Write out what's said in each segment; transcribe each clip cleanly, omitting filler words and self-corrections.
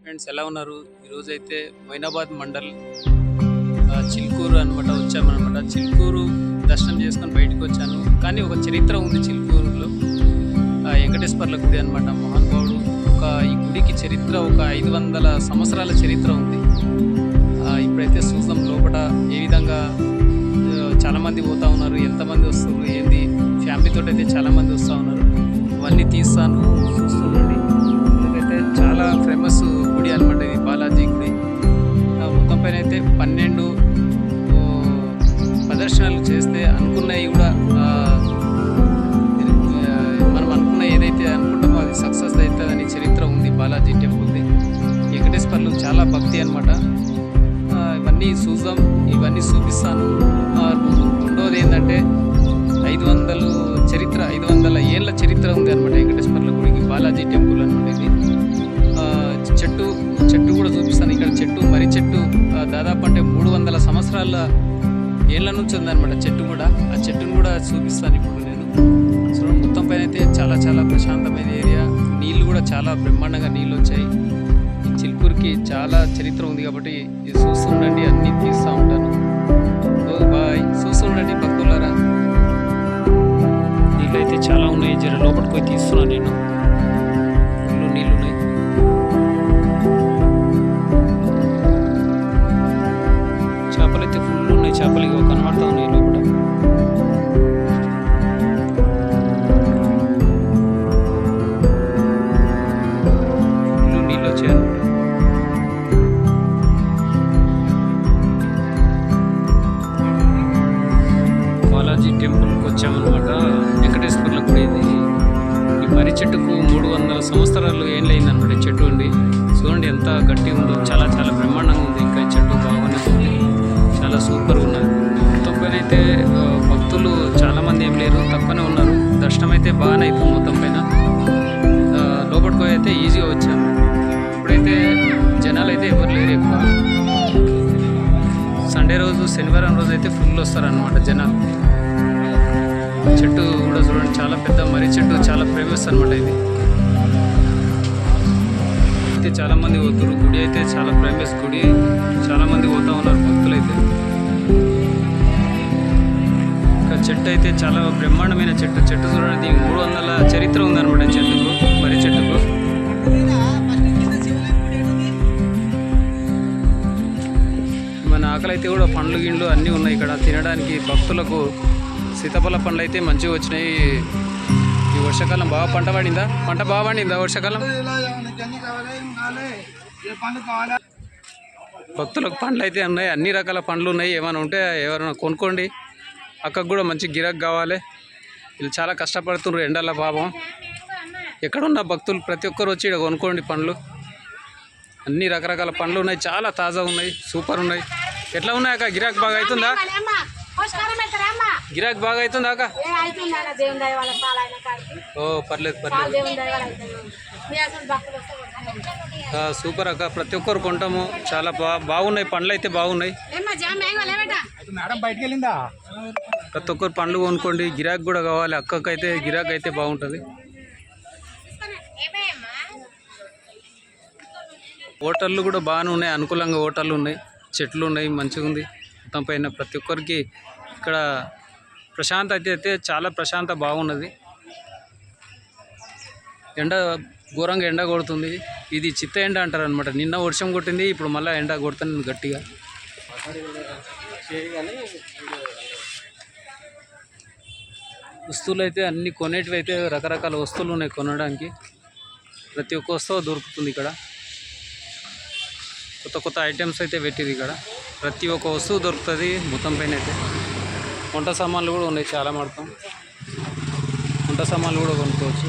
Friends ఎలా ఉన్నారు? ఈరోజైతే మొయినాబాద్ మండల్ చిల్కూరు అనమాట వచ్చామన్నమాట. చిల్కూరు దర్శనం చేసుకొని బయటకు వచ్చాను. కానీ ఒక చరిత్ర ఉంది చిల్కూరులో. వెంకటేశ్వర్ల గుడి అనమాట. మహానుభావుడు ఈ గుడికి చరిత్ర ఒక 500 సంవత్సరాల చరిత్ర ఉంది. ఇప్పుడైతే చూద్దాం లోపల ఏ విధంగా చాలామంది పోతా ఉన్నారు, ఎంతమంది వస్తున్నారు, ఏంది ఫ్యామిలీతో అయితే చాలామంది వస్తూ ఉన్నారు. ఇవన్నీ తీస్తాను, చూస్తుండండి. ఎందుకైతే చాలా ఫేమస్ గుడి అనమాట ఇది, బాలాజీ గుడి. మొత్తం పైన అయితే 12 ప్రదర్శనలు చేస్తే అనుకున్నవి కూడా మనం అనుకున్న ఏదైతే అనుకుంటామో అది సక్సెస్ అవుతుందని చరిత్ర ఉంది బాలాజీ టెంపుల్ది. వెంకటేశ్వర్లు చాలా భక్తి అనమాట. ఇవన్నీ చూద్దాం, ఇవన్నీ చూపిస్తాను. రెండోది ఏంటంటే 500 ఏళ్ళ చరిత్ర ఉంది అనమాట వెంకటేశ్వర్ల గుడికి, బాలాజీ టెంపుల్ అనమాట ఇది. చెట్టు కూడా చూపిస్తాను. ఇక్కడ మర్రి చెట్టు దాదాపు అంటే 300 సంవత్సరాల ఏళ్ళ నుంచి ఉందన్నమాట చెట్టు కూడా. ఆ చెట్టును కూడా చూపిస్తాను ఇప్పుడు నేను. సో మొత్తం పైన అయితే చాలా చాలా ప్రశాంతమైన ఏరియా. నీళ్ళు కూడా చాలా బ్రహ్మాండంగా నీళ్ళు వచ్చాయి. ఈ చిల్కూరుకి చాలా చరిత్ర ఉంది కాబట్టి ఇది చూస్తుండండి, అన్నీ తీస్తూ ఉంటాను. బాయ్, చూస్తుండండి భక్తులారా. నీళ్ళు అయితే చాలా ఉన్నాయి, జర లోపలికి పోయి తీస్తున్నాను నేను. ఫుల్ నీళ్ళు ఉన్నాయి. చేపలు అయితే ఫుల్ ఉన్నాయి, చేపలు కనబడతా ఉన్నాయి లోపల. ఫుల్ నీళ్ళు వచ్చాయి. బాలాజీ టెంపుల్కి వచ్చామన్నమాట. వెంకటేశ్వర్ల గుడి ఇది. ఈ మర్రి చెట్టుకు 300 సంవత్సరాలు ఏళ్ళైందనమాట చెట్టు అండి. చూడండి ఎంత గట్టి ఉందో, చాలా చాలా బ్రహ్మాండంగా ఉంది. ఇంకా ఈ చెట్టు బాగానే ఉంది, చాలా సూపర్ ఉన్నది. మొత్తం పైన అయితే భక్తులు చాలామంది ఏం లేరు, తక్కువనే ఉన్నారు. దర్శనం అయితే బాగానే అవుతుంది. మొత్తం పైన లోపలికి పోయి అయితే ఈజీగా వచ్చాము. ఇప్పుడైతే జనాలు అయితే ఎవరు లేరు ఎక్కువ. సండే రోజు, శనివారం రోజు అయితే ఫుల్ వస్తారనమాట జనాలు. చెట్టు కూడా చూడండి, చాలా పెద్ద మర్రి చెట్టు, చాలా ఫేమస్ అనమాట ఇది. అయితే చాలామంది పోతారు. గుడి అయితే చాలా ఫేమస్ గుడి, చాలామంది పోతా ఉన్నారు భక్తులు అయితే. ఇంకా చెట్టు అయితే చాలా బ్రహ్మాండమైన చెట్టు. చెట్టు చూడండి, 300 చరిత్ర ఉందన్నమాట చెట్టుకు, మర్రి చెట్టుకు. మన ఆకలైతే కూడా పండ్లు గిండ్లు అన్నీ ఉన్నాయి ఇక్కడ తినడానికి. భక్తులకు సీతాఫల పండ్లు అయితే మంచిగా వచ్చినాయి. ఈ వర్షాకాలం బాగా పంట బాగా పండిందా వర్షాకాలం? భక్తులకు పండ్లు అయితే ఉన్నాయి, అన్ని రకాల పండ్లు ఉన్నాయి. ఏమైనా ఉంటే ఎవరైనా కొనుక్కోండి. అక్కకు కూడా మంచి గిరాకీ కావాలి. వీళ్ళు చాలా కష్టపడుతున్నారు ఎండల పాపం. ఎక్కడున్న భక్తులు ప్రతి ఒక్కరు వచ్చి ఇక్కడ కొనుక్కోండి పండ్లు. అన్ని రకరకాల పండ్లు ఉన్నాయి, చాలా తాజా ఉన్నాయి, సూపర్ ఉన్నాయి. ఎట్లా ఉన్నాయి అక్క? గిరాకీ బాగా అవుతుందా? గిరాకీ బాగా అవుతుందా అక్క? ఓ పర్లేదు. సూపర్ అక్క, ప్రతి ఒక్కరు కొంటాము. చాలా బాగున్నాయి పండ్లు అయితే బాగున్నాయి. ప్రతి ఒక్కరు పండ్లు కొనుక్కోండి. గిరాకీ కూడా కావాలి అక్కకైతే, గిరాకీ అయితే బాగుంటుంది. హోటళ్ళు కూడా బాగానే ఉన్నాయి, అనుకూలంగా హోటళ్ళు ఉన్నాయి, చెట్లు ఉన్నాయి, మంచిగా ఉంది. మొత్తం పైన ప్రతి ఒక్కరికి ఇక్కడ ప్రశాంతత అయితే చాలా బాగున్నది. ఘోరంగా ఎండ కొడుతుంది. ఇది చిత్త ఎండ అంటారు అనమాట. నిన్న వర్షం కొట్టింది, ఇప్పుడు మళ్ళీ ఎండ కొడుతుంది గట్టిగా. వస్తువులు అయితే అన్ని కొనేటివి అయితే రకరకాల వస్తువులు ఉన్నాయి కొనడానికి. ప్రతి ఒక్క వస్తువు దొరుకుతుంది ఇక్కడ. కొత్త ఐటమ్స్ అయితే పెట్టింది ఇక్కడ. ప్రతి ఒక్క వస్తువు దొరుకుతుంది మొత్తం పైన అయితే. వంట సామాన్లు కూడా ఉన్నాయి చాలా మడతాం. వంట సామాన్లు కూడా కొనుక్కోవచ్చు.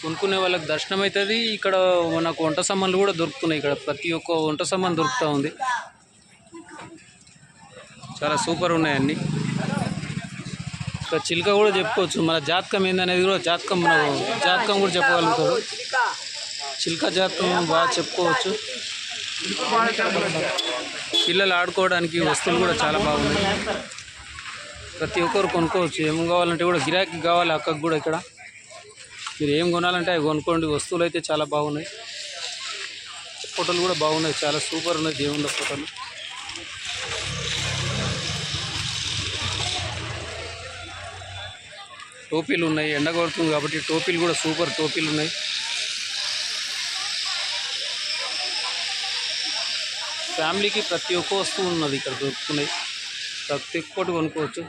కొనుక్కునే వాళ్ళకి దర్శనం అవుతుంది. ఇక్కడ మనకు వంట సామాన్లు కూడా దొరుకుతున్నాయి. ఇక్కడ ప్రతి ఒక్క వంట సామాన్ దొరుకుతూ ఉంది. చాలా సూపర్ ఉన్నాయి అన్నీ. ఇక్కడ చిలుక కూడా చెప్పుకోవచ్చు. మన జాతకం ఏందనేది కూడా జాతకం కూడా చెప్పగలుగుతాడు. చిలుక జాతకం బాగా చెప్పుకోవచ్చు. పిల్లలు ఆడుకోవడానికి వస్తువులు కూడా చాలా బాగున్నాయి. ప్రతి ఒక్కరు కొనుక్కోవచ్చు. ఏం కావాలంటే కూడా గిరాకీ కావాలి అక్కకు కూడా. ఇక్కడ మీరు ఏం కొనాలంటే అవి కొనుక్కోండి. వస్తువులు అయితే చాలా బాగున్నాయి. ఫోటోలు కూడా బాగున్నాయి, చాలా సూపర్ ఉన్నాయి దేవుళ్ళ ఫోటోలు. టోపీలు ఉన్నాయి, ఎండ కొడుతుంది కాబట్టి టోపీలు కూడా సూపర్ టోపీలు ఉన్నాయి. ఫ్యామిలీకి ప్రతి ఒక్క వస్తువు ఉన్నది ఇక్కడ దొరుకుతున్నాయి. ప్రతి ఒక్కటి కొనుక్కోవచ్చు.